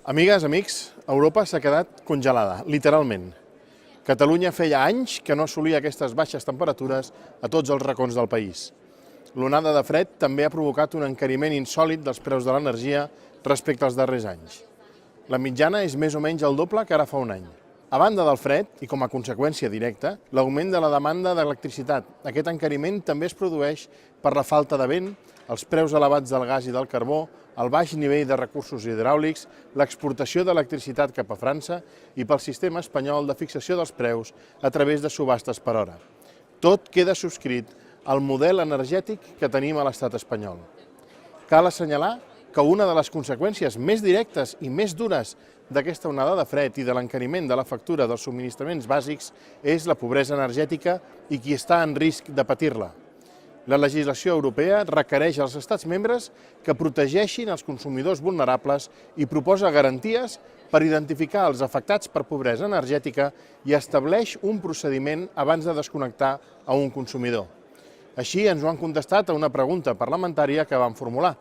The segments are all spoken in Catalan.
Amigues, amics, Europa s'ha quedat congelada, literalment. Catalunya feia anys que no assolia aquestes baixes temperatures a tots els racons del país. L'onada de fred també ha provocat un encariment insòlit dels preus de l'energia respecte als darrers anys. La mitjana és més o menys el doble que ara fa un any. A banda del fred, i com a conseqüència directa, l'augment de la demanda d'electricitat. Aquest encariment també es produeix per la falta de vent, els preus elevats del gas i del carbó, el baix nivell de recursos hidràulics, l'exportació d'electricitat cap a França i pel sistema espanyol de fixació dels preus a través de subhastes per hora. Tot queda subscrit al model energètic que tenim a l'estat espanyol. Cal assenyalar que una de les conseqüències més directes i més dures d'aquesta onada de fred i de l'encariment de la factura dels subministraments bàsics és la pobresa energètica i qui està en risc de patir-la. La legislació europea requereix als estats membres que protegeixin els consumidors vulnerables i proposa garanties per identificar els afectats per pobresa energètica i estableix un procediment abans de desconnectar a un consumidor. Així ens ho han contestat a una pregunta parlamentària que vam formular,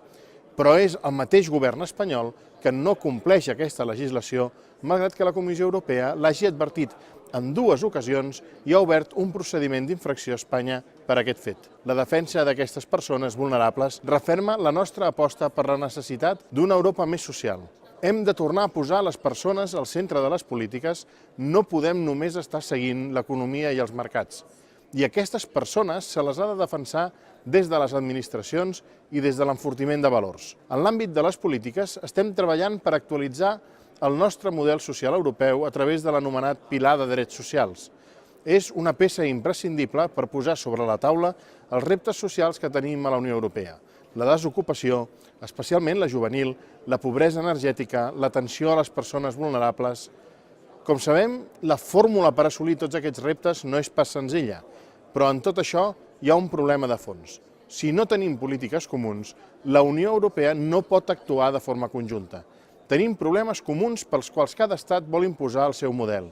però és el mateix govern espanyol que no compleix aquesta legislació, malgrat que la Comissió Europea l'hagi advertit en dues ocasions i ha obert un procediment d'infracció a Espanya per aquest fet. La defensa d'aquestes persones vulnerables referma la nostra aposta per la necessitat d'una Europa més social. Hem de tornar a posar les persones al centre de les polítiques, no podem només estar seguint l'economia i els mercats. I aquestes persones se les ha de defensar des de les administracions i des de l'enfortiment de valors. En l'àmbit de les polítiques estem treballant per actualitzar el nostre model social europeu a través de l'anomenat Pilar de Drets Socials. És una peça imprescindible per posar sobre la taula els reptes socials que tenim a la Unió Europea. La desocupació, especialment la juvenil, la pobresa energètica, l'atenció a les persones vulnerables. Com sabem, la fórmula per assolir tots aquests reptes no és pas senzilla, però en tot això hi ha un problema de fons. Si no tenim polítiques comuns, la Unió Europea no pot actuar de forma conjunta. Tenim problemes comuns pels quals cada estat vol imposar el seu model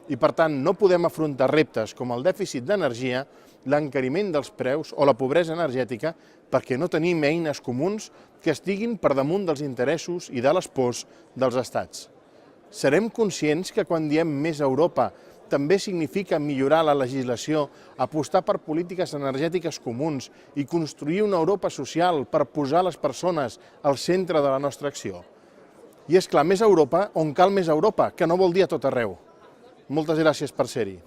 i, per tant, no podem afrontar reptes com el dèficit d'energia, l'encariment dels preus o la pobresa energètica perquè no tenim eines comuns que estiguin per damunt dels interessos i de les pors dels estats. Serem conscients que quan diem més Europa també significa millorar la legislació, apostar per polítiques energètiques comuns i construir una Europa social per posar les persones al centre de la nostra acció. I és clar, més Europa on cal més Europa, que no vol dir a tot arreu. Moltes gràcies per ser-hi.